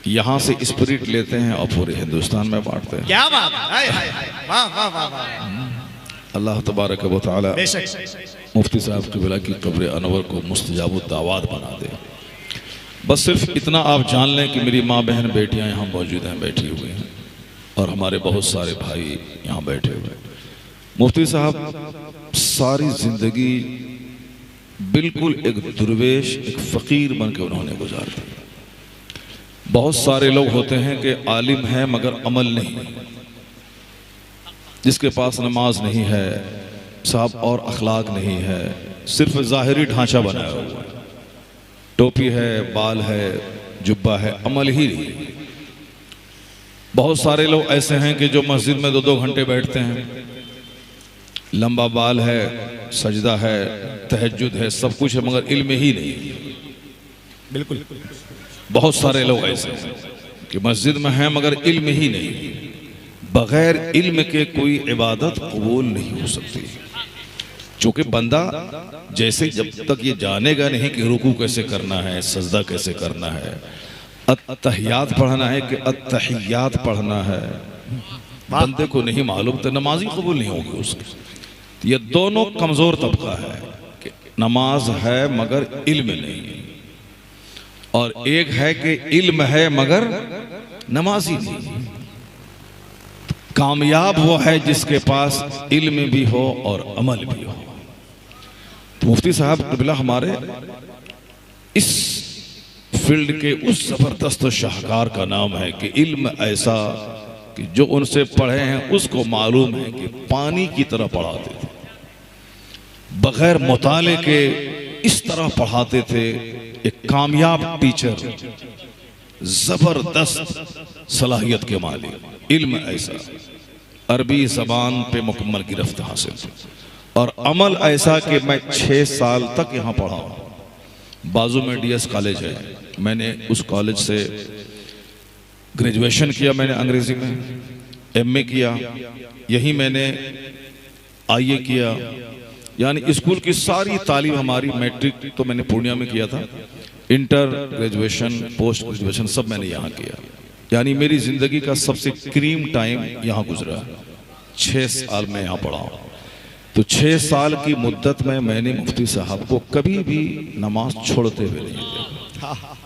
यहाँ से स्पिरिट लेते हैं और पूरे हिंदुस्तान में बांटते हैं। क्या बात है, वाह वाह वाह वाह। अल्लाह तबारक व तआला मुफ्ती साहब क़िबला की कब्र अनवर को मुस्तजाब दावत बना दे। बस सिर्फ इतना आप जान लें कि मेरी माँ बहन बेटियाँ यहाँ मौजूद हैं, बैठी हुई हैं, और हमारे बहुत सारे भाई यहाँ बैठे हुए हैं। मुफ्ती साहब सारी ज़िंदगी बिल्कुल एक दुर्वेश, एक फ़कीर बन के उन्होंने गुजार दी। बहुत सारे लोग होते हैं कि आलिम हैं मगर अमल नहीं, जिसके पास नमाज नहीं है साहब और अखलाक नहीं है, सिर्फ ज़ाहिरी ढांचा बनाया हुआ है, टोपी है, बाल है, जुब्बा है, अमल ही नहीं। बहुत सारे लोग ऐसे हैं कि जो मस्जिद में 2-2 घंटे बैठते हैं, लंबा बाल है, सजदा है, तहज्जुद है, सब कुछ है, मगर इल्म ही नहीं। बिल्कुल बहुत सारे लोग ऐसे हैं कि मस्जिद में हैं मगर इल्म ही नहीं। बगैर इल्म के कोई इबादत कबूल नहीं हो सकती, क्योंकि बंदा जैसे जब तक ये जानेगा नहीं कि रुकू कैसे करना है, सजदा कैसे करना है, अत्तहियात पढ़ना है कि अत्तहियात पढ़ना है, बंदे को नहीं मालूम तो नमाज ही कबूल नहीं होगी उसकी। ये दोनों कमजोर तबका है कि नमाज है मगर इल्म नहीं, और एक है कि इल्म है मगर नमाजी नहीं। कामयाब वो है जिसके पास इल्म भी हो और अमल भी हो। तो मुफ्ती साहब क़िबला हमारे इस फील्ड के उस जबरदस्त शाहकार का नाम है कि इल्म ऐसा कि जो उनसे पढ़े हैं उसको मालूम है कि पानी की तरह पढ़ाते थे, बगैर मुताले के इस तरह पढ़ाते थे। एक कामयाब टीचर, जबरदस्त सलाहियत के मालिक, इल्म ऐसा, अरबी ज़बान पे मुकम्मल गिरफ्त हासिल, और अमल ऐसा कि मैं 6 साल तक यहाँ पढ़ा हूँ। बाजू में DS कॉलेज है, मैंने उस कॉलेज से ग्रेजुएशन किया, मैंने अंग्रेजी में MA किया, यही मैंने IA किया, यानी स्कूल की सारी तालीम हमारी, मैट्रिक तो मैंने पूर्णिया में किया था, इंटर, ग्रेजुएशन, पोस्ट ग्रेजुएशन सब मैंने यहाँ किया। यानी मेरी ज़िंदगी का सबसे क्रीम टाइम यहाँ गुजरा। 6 साल में यहाँ पढ़ा हूँ। तो 6 साल की मुद्दत में मैंने मुफ्ती साहब को कभी भी नमाज छोड़ते हुए नहीं देखा।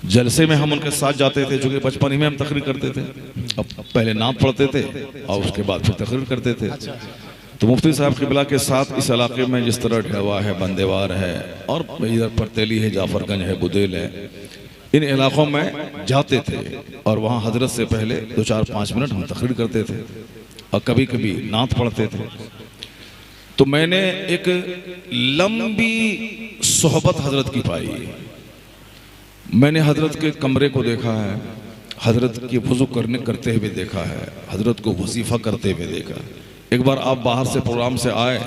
जलसे में हम उनके साथ जाते थे, जो कि बचपन ही में हम तकरीर करते थे। अब पहले नाम पढ़ते थे और उसके बाद फिर तकरीर करते थे। तो मुफ्ती साहब क़िबला के साथ इस इलाके में जिस तरह ढेवा है, बंदेवार है, और इधर परतेली है, जाफरगंज है, बुदेल है, इन इलाकों में जाते थे और वहाँ हजरत से पहले 2-4-5 मिनट हम तकरीर करते थे और कभी कभी नात पढ़ते थे। तो मैंने एक लंबी सोहबत हजरत की पाई। मैंने हजरत के कमरे को देखा है, हजरत की वज़ू करते हुए देखा है, हजरत को वजीफ़ा करते हुए देखा। एक बार आप बाहर से प्रोग्राम से आए,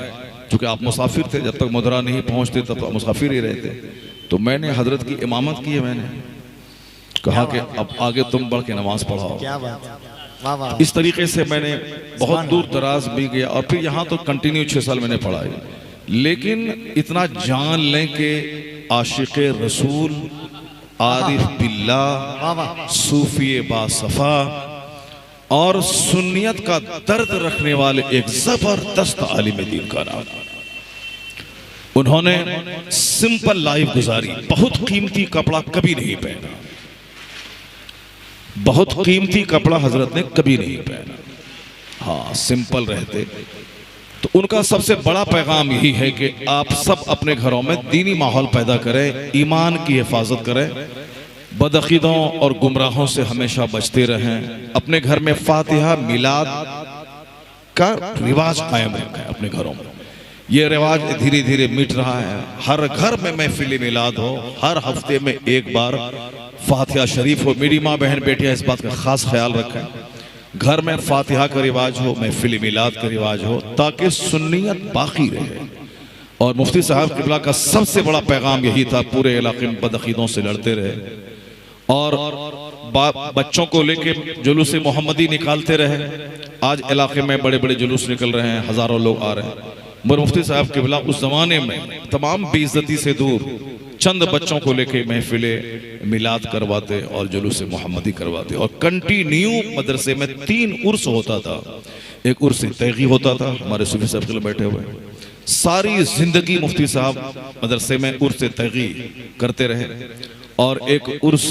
चूँकि आप मुसाफिर थे, जब तक मदरा नहीं पहुँचते तब तो मुसाफिर ही रहते, तो मैंने हजरत की इमामत की है। मैंने कहा कि अब आगे तुम बढ़ के नमाज पढ़ाओ। क्या बात, वाह वाह। इस तरीके से मैंने बहुत दूर दराज भी गया और फिर यहाँ तो कंटिन्यू 6 साल मैंने पढ़ाई। लेकिन इतना जान लें कि आशिक़ रसूल, आरिफ बिल्लाह, सूफी बासफ़ा और सुन्नियत का दर्द रखने वाले एक जबरदस्त आलिम दीन का नाम। उन्होंने सिंपल लाइफ गुजारी, बहुत कीमती कपड़ा कभी नहीं पहना, बहुत कीमती कपड़ा हजरत ने कभी नहीं पहना। हाँ, सिंपल रहते। तो उनका सबसे बड़ा पैगाम यही है कि आप सब अपने घरों में दीनी माहौल पैदा करें, ईमान की हिफाजत करें, बदअकीदों और गुमराहों से हमेशा बचते रहें, अपने घर में फातिहा मिलाद का रिवाज कायम रखें अपने घरों में। ये रिवाज धीरे धीरे मिट रहा है। हर घर में महफिल मिलाद हो, हर हफ्ते में एक बार फातिहा शरीफ हो। मेरी माँ बहन बेटियां इस बात का खास ख्याल रखें, घर में फातिहा का रिवाज हो, महफिल मिलाद का रिवाज हो, ताकि सुन्नियत बाकी रहे। और मुफ्ती साहब क़िबला का सबसे बड़ा पैगाम यही था, पूरे इलाके में बदअकीदों से लड़ते रहे और बच्चों को लेके जुलूस मोहम्मदी निकालते रहे। आज इलाके में बड़े बड़े जुलूस निकल रहे हैं, हजारों लोग आ रहे हैं। मगर मुफ्ती साहब क़िबला उस ज़माने में तमाम बेइज्जती से दूर चंद बच्चों को लेके महफिले मिलाद करवाते और जुलूस मोहम्मदी करवाते, और कंटिन्यू मदरसे में 3 उर्स होता था। एक उर्स तैगी होता था, हमारे सूफी साहब के बैठे हुए, सारी जिंदगी मुफ्ती साहब मदरसे में उर्स तैगी करते रहे, और एक उर्स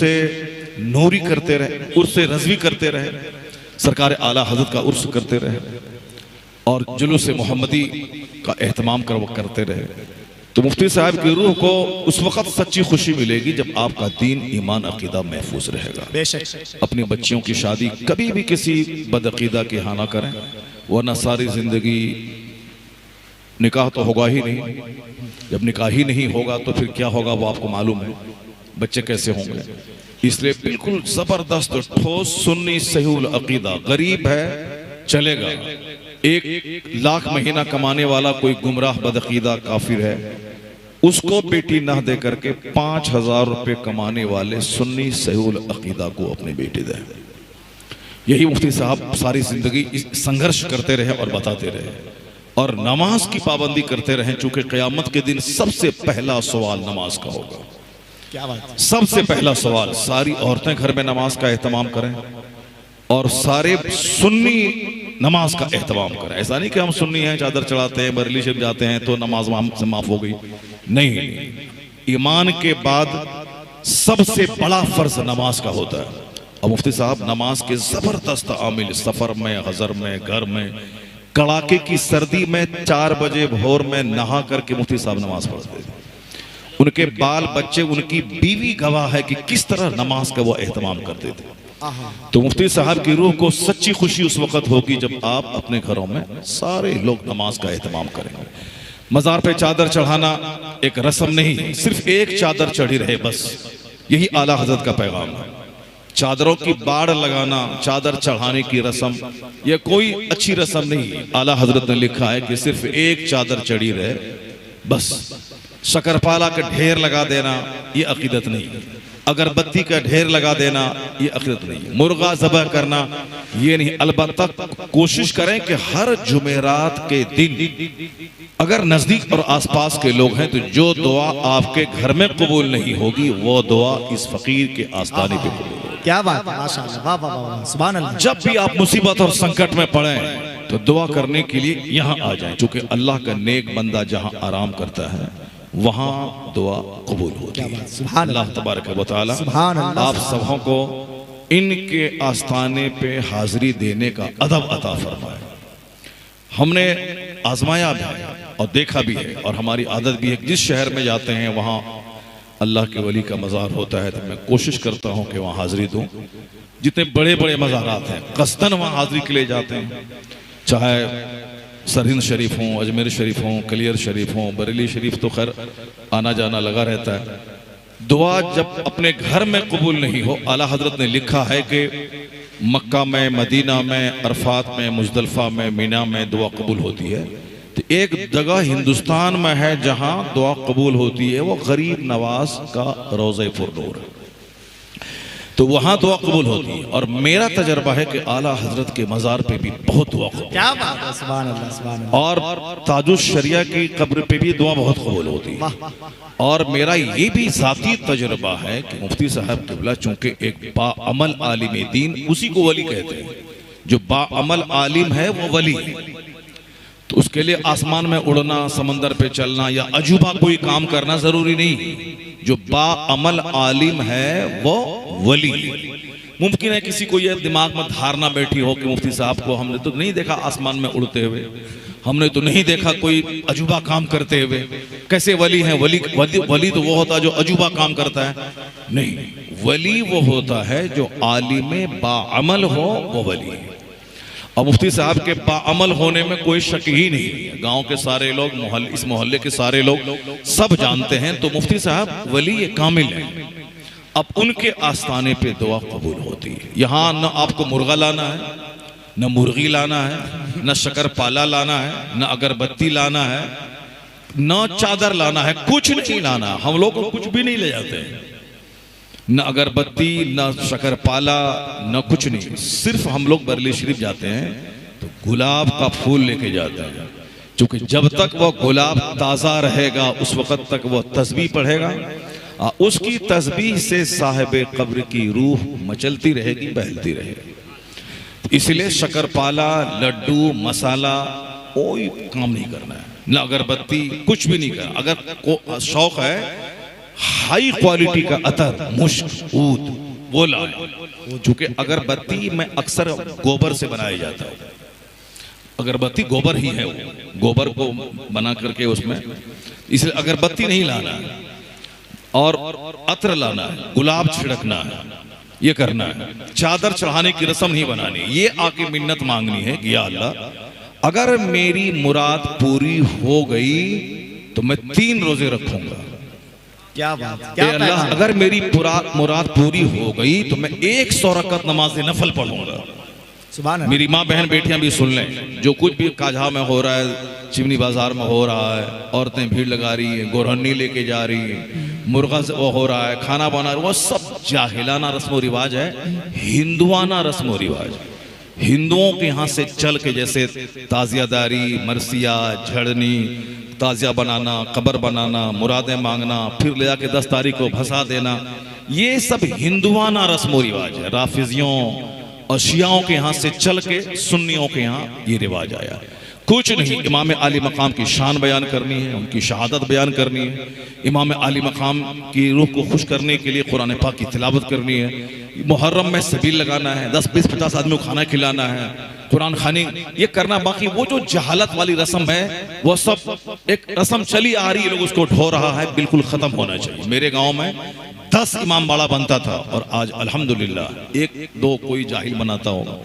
नूरी करते रहे, उर्स रज़वी करते रहे, सरकार आला हजरत का उर्स करते रहे, और जुलूस मोहम्मदी का एहतमाम करते रहे। तो मुफ्ती साहब की रूह को उस वक्त सच्ची खुशी मिलेगी जब आपका दीन, ईमान, अकीदा महफूज रहेगा। बेशक। अपनी बच्चियों की शादी कभी भी किसी बदअकीदा के यहाँ ना करें, वरना सारी जिंदगी निकाह तो होगा ही नहीं। जब निकाह ही नहीं होगा तो फिर क्या होगा वो आपको मालूम है, बच्चे कैसे होंगे। इसलिए बिल्कुल जबरदस्त ठोस सुन्नी सहीउल अकीदा, गरीब है चलेगा, 1 लाख महीना कमाने वाला कोई गुमराह बदअकीदा काफिर है, उसको बेटी ना दे करके 5000 रुपए कमाने वाले सुन्नी सहीउल अकीदा को अपनी बेटी दे। यही मुफ्ती साहब सारी जिंदगी संघर्ष करते रहे और बताते रहे, और नमाज की पाबंदी करते रहे, चूंकि क़यामत के दिन सबसे पहला सवाल नमाज का होगा। क्या बात है। सबसे पहला सवाल, सारी औरतें घर में नमाज का एहतमाम करें और सारे सुन्नी नमाज का एहतमाम करें। ऐसा नहीं कि हम सुन्नी हैं, चादर चढ़ाते हैं, बरेली शरीफ जाते हैं तो नमाज से माफ हो गई, नहीं। ईमान के बाद सबसे बड़ा फर्ज नमाज का होता है। और मुफ्ती साहब नमाज के जबरदस्त आमिल, सफर में, हजर में, घर में, कड़ाके की सर्दी में 4 बजे भोर में नहा करके मुफ्ती साहब नमाज पढ़ते थे। उनके बाल बच्चे, उनकी बीवी गवाह है कि किस तरह नमाज का वो एहतमाम करते थे। तो मुफ्ती साहब की रूह को सच्ची खुशी उस वक्त होगी जब आप अपने घरों में सारे लोग नमाज का एहतमाम करेंगे। मजार पे चादर चढ़ाना एक रस्म नहीं, सिर्फ एक चादर चढ़ी रहे बस, यही आला हजरत का पैगाम है। चादरों की बाड़ लगाना, चादर चढ़ाने की रस्म, यह कोई अच्छी रस्म नहीं। आला हजरत ने लिखा है कि सिर्फ एक चादर चढ़ी रहे बस। शकरपाला का ढेर लगा देना ये अकीदत नहीं, अगरबत्ती का ढेर लगा देना ये अकीदत नहीं, मुर्गा ज़बह करना ये नहीं। अलबत्ता कोशिश करें कि हर जुमेरात के दिन अगर नजदीक और आसपास के लोग हैं तो जो दुआ आपके घर में कबूल नहीं होगी वो दुआ इस फकीर के आस्थाने पे कबूल होगी। क्या बात है, माशाअल्लाह, वाह वाह वाह, सुभान अल्लाह। जब भी आप मुसीबत और संकट में पड़े तो दुआ करने के लिए यहाँ आ जाएं, क्योंकि अल्लाह का नेक बंदा जहाँ आराम करता है वहाँ दुआ कबूल होती है। अल्लाह तबारक व तआला आप सबों को इनके आस्थाने पे हाजिरी देने का अदब अता फरमाए। हमने आजमाया भी है और देखा भी है, और हमारी आदत भी है, जिस शहर में जाते हैं वहाँ अल्लाह के वली का मज़ार होता है तो मैं कोशिश करता हूँ कि वहाँ हाजिरी दूँ। जितने बड़े बड़े मज़ारात हैं कस्तन वहाँ हाजिरी के लिए जाते हैं, चाहे सरहिंद शरीफ हों, अजमेर शरीफ हों, कलियर शरीफ हों, बरेली शरीफ तो खैर आना जाना लगा रहता है। दुआ जब अपने घर में कबूल नहीं हो, आला हजरत ने लिखा है कि मक्का में, मदीना में, अरफात में, मुजदलफा में, मीना में दुआ कबूल होती है। तो एक जगह हिंदुस्तान में है जहां दुआ कबूल होती है, वो गरीब नवाज का रोज़े पुरनूर है, तो वहां दुआ कबूल होती है। और मेरा तजर्बा है कि आला हजरत के मज़ार पे भी बहुत दुआ कबूल, क्या बात है, सुभान अल्लाह, सुभान अल्लाह। और ताजुश शरिया की कब्र पे भी दुआ बहुत कबूल होती है। और मेरा ये भी ज़ाती तजर्बा है कि मुफ्ती साहब क़िबला चूंकि एक बाअमल आलिम दीन, उसी को वली कहते हैं, जो बाअमल आलिम है वो वली है। तो उसके लिए आसमान में उड़ना, समंदर पे चलना या अजूबा कोई काम करना जरूरी नहीं। जो बाअमल आलिम है वो वली। मुमकिन है किसी को यह दिमाग में धारणा बैठी हो कि मुफ्ती साहब को हमने तो नहीं देखा आसमान में उड़ते हुए, हमने तो नहीं देखा कोई अजूबा काम करते हुए, कैसे वली हैं? वली तो वो होता है जो अजूबा काम करता है, नहीं, वली वो होता है जो आलिम बाअमल हो, वो वली है। और मुफ्ती साहब के बाअमल होने में कोई शक ही नहीं है। गांव के सारे लोग, इस मोहल्ले के सारे लोग सब जानते हैं। तो मुफ्ती साहब वली ये कामिल है। अब उनके आस्थाने पे दुआ कबूल होती है। यहाँ न आपको मुर्गा लाना है, न मुर्गी लाना है, न शकरपाला लाना है, न अगरबत्ती लाना है, न चादर लाना है, कुछ नहीं लाना। हम लोग कुछ भी नहीं ले जाते हैं, न अगरबत्ती, न शकरपाला, न कुछ नहीं। सिर्फ हम लोग बरेली शरीफ जाते हैं तो गुलाब का फूल लेके जाते हैं, क्योंकि जब तक वो गुलाब ताज़ा रहेगा उस वक़्त तक वो तस्बीह पढ़ेगा, उसकी तस्बीह से साहिब कब्र की रूह मचलती रहेगी, बहलती रहेगी। इसलिए शक्करपाला, लड्डू, मसाला कोई काम नहीं करना है, ना अगरबत्ती, कुछ भी नहीं करना। अगर शौक है हाई क्वालिटी का अतर, मुश्क, ऊद, वो लाए। चूंकि अगरबत्ती में अक्सर गोबर से बनाया जाता है, अगरबत्ती गोबर ही है, वो गोबर को बना करके उसमें, इसलिए अगरबत्ती नहीं लाना है और अत्र लाना है, गुलाब छिड़कना है, ये करना है। चादर चढ़ाने की रस्म नहीं बनानी, ये आके मिन्नत मांगनी है कि या अल्लाह अगर मेरी मुराद पूरी हो गई तो मैं 3 रोजे रखूंगा। क्या बात, क्या अल्लाह अगर मेरी मुराद पूरी हो गई तो मैं 100 रकअत नमाज नफल पढ़ूंगा। सुभान अल्लाह। मेरी माँ बहन बेटियां भी सुन लें, जो कुछ भी काझा में हो रहा है, चिमनी बाजार में हो रहा है, औरतें भीड़ लगा रही हैं, गोरहन्नी लेके जा रही हैं, मुर्गा से वो हो रहा है, खाना बना रहा है, वो सब जाहिलाना रस्म रिवाज है, हिंदुआना रस्म रिवाज। हिंदुओं के यहाँ से चल के जैसे ताजियादारी, मरसिया, झड़नी, ताजिया बनाना, कब्र बनाना, मुरादें मांगना, फिर ले जाके 10 तारीख को भसा देना, ये सब हिंदुआना रस्म रिवाज है। राफिजियों और शियाओं के यहाँ से चल के सुन्नियों के यहाँ ये रिवाज आया। कुछ नहीं, इमाम आली मकाम की शान बयान करनी है, उनकी शहादत बयान करनी है, इमाम आली मकाम की रूह को खुश करने के लिए कुरान पाक की तिलावत करनी है, मुहर्रम में सबील लगाना है, 10, 20, 50 आदमी को खाना खिलाना है, कुरान खानी ये करना। बाकी वो जो जहालत वाली रस्म है वो सब एक रस्म चली आ रही है, लोग उसको ढो रहा है, बिल्कुल खत्म होना चाहिए। मेरे गाँव में 10 इमाम बाड़ा बनता था और आज अल्हम्दुलिल्लाह 1-2 कोई जाहिल बनाता होगा।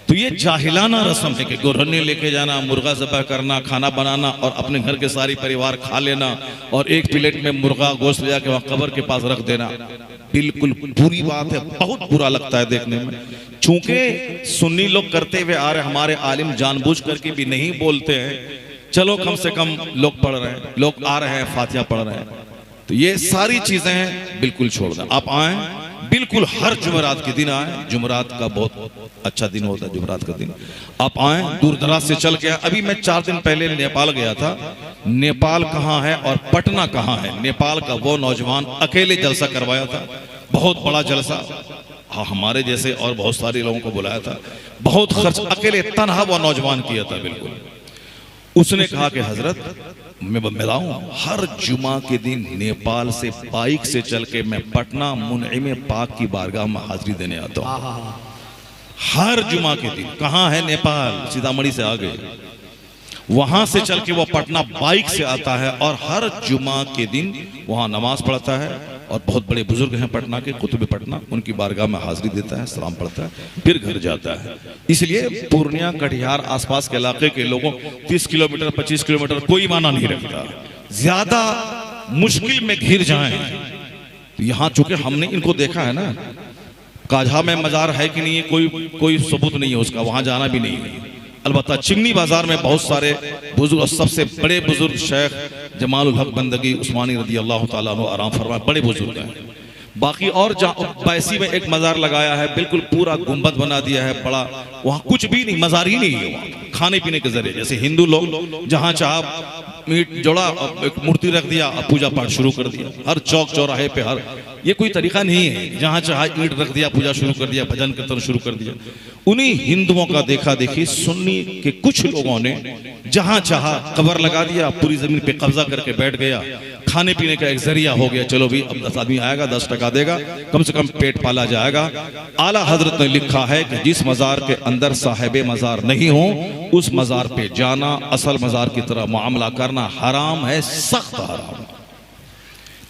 तो ये जाहिलाना रस्म है कि गोरहन्नी लेके जाना, मुर्गा ज़बह करना, खाना बनाना और अपने घर के सारी परिवार खा लेना और एक प्लेट में मुर्गा गोश्त ले जाके वहाँ कब्र के पास रख देना, बिल्कुल बुरी बात है, बहुत बुरा लगता है देखने में। चूंकि सुन्नी लोग करते हुए आ रहे, हमारे आलिम जानबूझ करके भी नहीं बोलते हैं, चलो कम से कम लोग पढ़ रहे हैं, लोग आ रहे हैं, फातिहा पढ़ रहे हैं, तो ये सारी चीजें बिल्कुल छोड़ दें। आप आए, बिल्कुल हर जुमेरात के दिन आए, जुमेरात का बहुत अच्छा दिन होता है, जुमेरात का दिन आप आए, दूर दराज से चल के। अभी मैं 4 दिन पहले नेपाल गया था। नेपाल कहाँ है और पटना कहाँ है? नेपाल का वो नौजवान अकेले जलसा करवाया था, बहुत बड़ा जलसा, हाँ हमारे जैसे और बहुत सारे लोगों को बुलाया था, बहुत खर्च, अकेले तनहा वो नौजवान किया था बिल्कुल। उसने कहा कि हजरत मैं बताऊं, हर जुमा के दिन नेपाल से बाइक से चल के मैं पटना मुनइम पाक की बारगाह में हाजिरी देने आता हूं। हर जुमा के दिन। कहाँ है नेपाल? सीतामढ़ी से आगे, वहां से चल के वो पटना बाइक से आता है और हर जुमा के दिन वहां नमाज पढ़ता है। और बहुत बड़े बुजुर्ग हैं पटना के, कुतुब पटना, उनकी बारगाह में हाजिरी देता है, सलाम पढ़ता है, फिर घर जाता है। इसलिए पूर्णिया, कटिहार, आसपास के इलाके के लोगों 30 किलोमीटर 25 किलोमीटर कोई माना नहीं रखता। ज्यादा मुश्किल में घिर जाएं तो यहाँ चूंकि हमने इनको देखा है ना, काझा में मजार है कि नहीं है, कोई सबूत नहीं है उसका, वहां जाना भी नहीं है। अलबत्ता चिमनी बाजार में बहुत सारे बुजुर्ग और सबसे बड़े बुजुर्ग शेख जमालुल हक बंदगी उस्मानी रदी अल्लाह ताला अन्हु आराम फरमाए, बड़े बुजुर्ग हैं। बाकी और बैसी में एक मजार लगाया है, बिल्कुल पूरा गुंबद बना दिया है बड़ा, वहाँ कुछ भी नहीं, मजार ही नहीं है वहाँ, खाने पीने के जरिए। जैसे हिंदू लोग जहाँ चाह मीट जोड़ा, एक मूर्ति रख दिया, पूजा पाठ शुरू कर दिया, हर चौक चौराहे पे, हर, ये कोई तरीका नहीं है। जहाँ चाह ईंट रख दिया, पूजा शुरू कर दिया, भजन कीर्तन शुरू कर दिया। उन्हीं हिंदुओं का देखा देखी सुन्नी के कुछ लोगों ने जहाँ चाह कब्र लगा दिया, पूरी जमीन पे कब्जा करके बैठ गया। खाने पीने का एक जरिया हो गया, चलो भी अब 10 आदमी आएगा, 10 टका देगा, कम से कम पेट पाला जाएगा। आला हजरत ने लिखा है कि जिस मजार के अंदर साहिब मजार नहीं हो, उस मजार पे जाना, असल मजार की तरह मामला करना हराम है, सख्त हराम।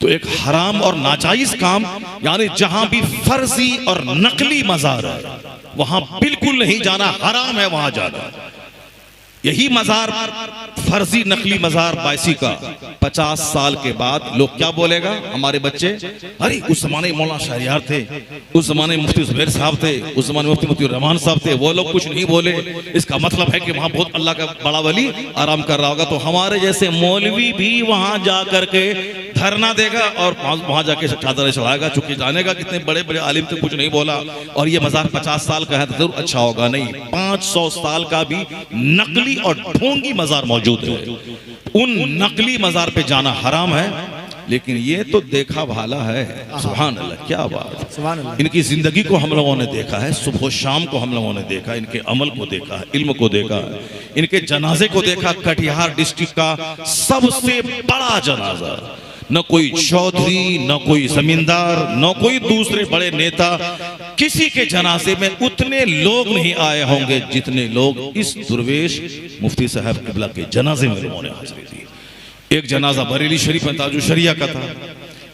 तो एक हराम और नाजायज काम, यानी जहां भी फर्जी और नकली मजार है वहां बिल्कुल नहीं जाना, हराम है वहां जाना। यही मजार, फर्जी नकली मजार बायसी का 50 साल के बाद लोग क्या बोलेगा हमारे बच्चे, अरे उस जमाने में मौलाना शहरियार थे, उस जमाने में मुफ्ती जुबैर साहब थे, उस जमाने में मुफ्ती रहमान साहब थे, वो लोग कुछ नहीं बोले, इसका मतलब है कि वहां बहुत अल्लाह का बड़ा वली आराम कर रहा होगा। तो हमारे जैसे मौलवी भी वहां जा करके धरना देगा और वहां जाके चादर चढ़ाएगा, चूंकि जानेगा कितने बड़े बड़े आलिम थे, कुछ नहीं बोला, और ये मजार 50 साल का है तो जरूर अच्छा होगा। नहीं, 500 साल का भी नकली और ढोंगी मजार मौजूद है। उन नकली मजार पे जाना हराम है। लेकिन ये तो देखा भाला है। सुभान अल्लाह, क्या बात। सुभान अल्लाह। इनकी जिंदगी को हम लोगों ने देखा है, सुबह शाम को हम लोगों ने देखा, इनके अमल को देखा है, इल्म को देखा है, इनके जनाजे को देखा। कटिहार डिस्ट्रिक्ट का सबसे बड़ा जनाजा, न कोई चौधरी, न कोई जमींदार, न कोई दूसरे बड़े नेता, किसी के जनाजे में उतने लोग नहीं आए होंगे जितने लोग इस दुर्वेश मुफ्ती साहब किबला के जनाजे में लोगों ने हाजिरी दी। एक जनाजा बरेली शरीफ में ताजु शरिया का था,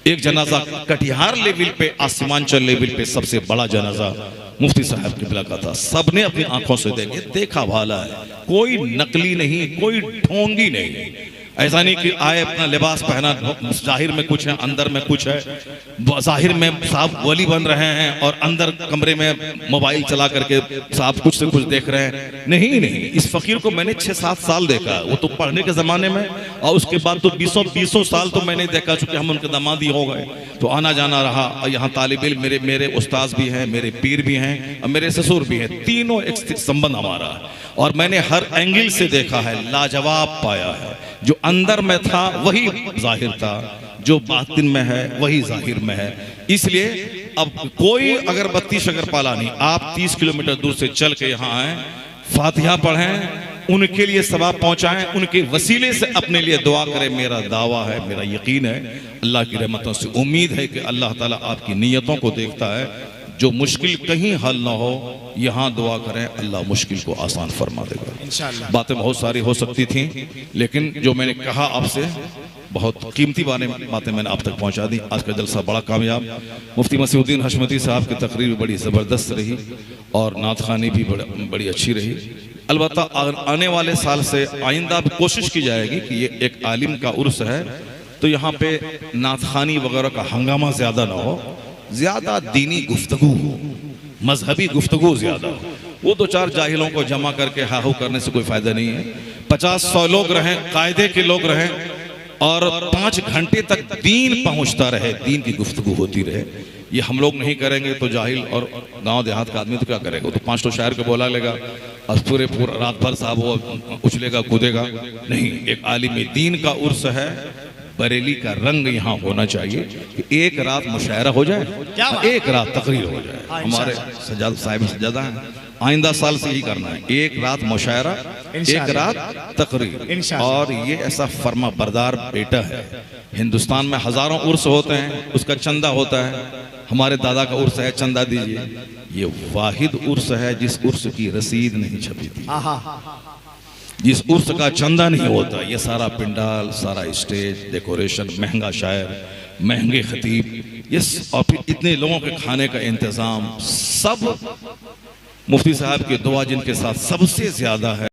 एक जनाजा कटिहार लेवल पे, आसमांचल लेवल पे सबसे बड़ा जनाजा मुफ्ती साहब किबला का था। सबने अपनी आंखों से देखे, देखा भाला है, कोई नकली नहीं, कोई ढोंगी नहीं। ऐसा नहीं कि आए अपना लिबास पहना, जाहिर में कुछ है अंदर में कुछ है, जाहिर में साहब वली बन रहे हैं और अंदर कमरे में मोबाइल चला करके साहब कुछ से कुछ देख रहे हैं। नहीं नहीं, इस फकीर को मैंने 6-7 साल देखा, वो तो पढ़ने के ज़माने में, और उसके बाद तो 20 साल तो मैंने देखा, चूँकि हम उनके दामादी हो गए तो आना जाना रहा। और यहाँ तालिब इल्म मेरे उस्ताद भी हैं, मेरे पीर भी हैं और मेरे ससुर भी हैं, तीनों एक संबंध हमारा है। और मैंने हर एंगल से देखा है, लाजवाब पाया है। जो अंदर में था वही जाहिर था, जो बातिन में है वही जाहिर में है। इसलिए अब कोई अगरबत्ती शक्करपाला नहीं, आप 30 किलोमीटर दूर से चल के यहाँ आए, फातिहा पढ़ें, उनके लिए सवाब पहुंचाएं, उनके वसीले से अपने लिए दुआ करें। मेरा दावा है, मेरा यकीन है, अल्लाह की रहमतों से उम्मीद है कि अल्लाह ताला आपकी नीयतों को देखता है। जो मुश्किल कहीं हल ना हो, यहाँ दुआ करें, अल्लाह मुश्किल को आसान फरमा देगा इंशाअल्लाह। बातें बहुत सारी हो सकती थी, लेकिन जो मैंने कहा आपसे, बहुत कीमती बातें मैंने आप तक पहुँचा दी। आज का जलसा बड़ा कामयाब, मुफ्ती मसीहुद्दीन हशमती साहब की तकरीर भी बड़ी ज़बरदस्त रही और नात खानी भी बड़ी अच्छी रही। अलबत्ता आने वाले साल से आइंदा भी कोशिश की जाएगी कि ये एक आलिम का उर्स है तो यहाँ पे नात खानी वगैरह का हंगामा ज़्यादा ना हो, ज्यादा दीनी गुफ्तगू हो, मजहबी गुफ्तगू ज्यादा हो। वो 2-4 जाहिलों को जमा करके हाहू करने से कोई फायदा नहीं है। 50-100 लोग रहें, कायदे के लोग रहें और 5 घंटे तक दीन पहुंचता रहे, दीन की गुफ्तगू होती रहे। ये हम लोग नहीं करेंगे तो जाहिल और गांव देहात का आदमी तो क्या करेगा, वो तो 5 शायर को बोला लेगा और पूरा रात भर साहब वो उछलेगा कूदेगा। नहीं, एक आलिम दीन का उर्स है, बरेली का रंग यहाँ होना चाहिए कि एक रात मुशायरा हो जाए, एक रात तकरीर हो जाए। हमारे सजाद साहिब सजादा है, आइंदा साल से ही करना है, एक रात मुशायरा, एक रात तकरीर। और ये ऐसा फर्मा बरदार बेटा है। हिंदुस्तान में हजारों उर्स होते हैं, उसका चंदा होता है। हमारे दादा का उर्स है, चंदा दीजिए। ये वाहिद उर्स है जिस उर्स की रसीद नहीं छपी थी, जिस उर्स का चंदा नहीं होता। ये सारा पिंडाल, सारा स्टेज डेकोरेशन, महंगा शायर, महंगे खतीब, ये और फिर इतने लोगों के खाने का इंतजाम, सब मुफ्ती साहब की दुआ जिनके साथ सबसे ज्यादा है।